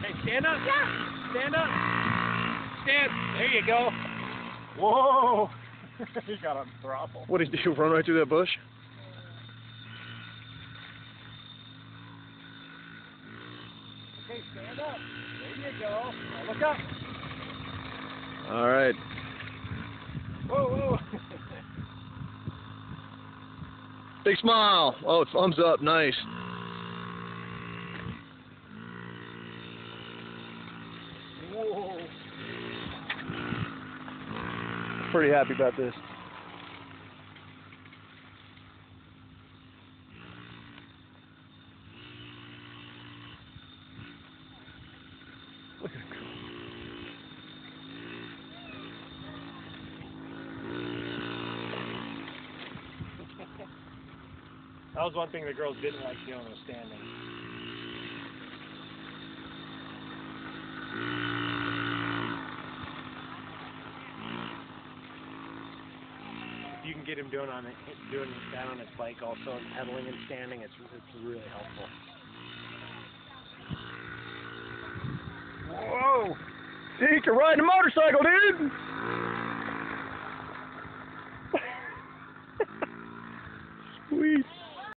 Okay, stand up. Yeah. Stand up. Stand. There you go. Whoa! He got on throttle. What did he do? Run right through that bush? Okay, stand up. There you go. Now look up. All right. Whoa, whoa. Big smile. Oh, thumbs up. Nice. Whoa. Pretty happy about this. Look at him go. That was one thing the girls didn't like doing was standing. If you can get him doing that on his bike also, and pedaling and standing, it's really helpful. Whoa! See, you can ride a motorcycle, dude!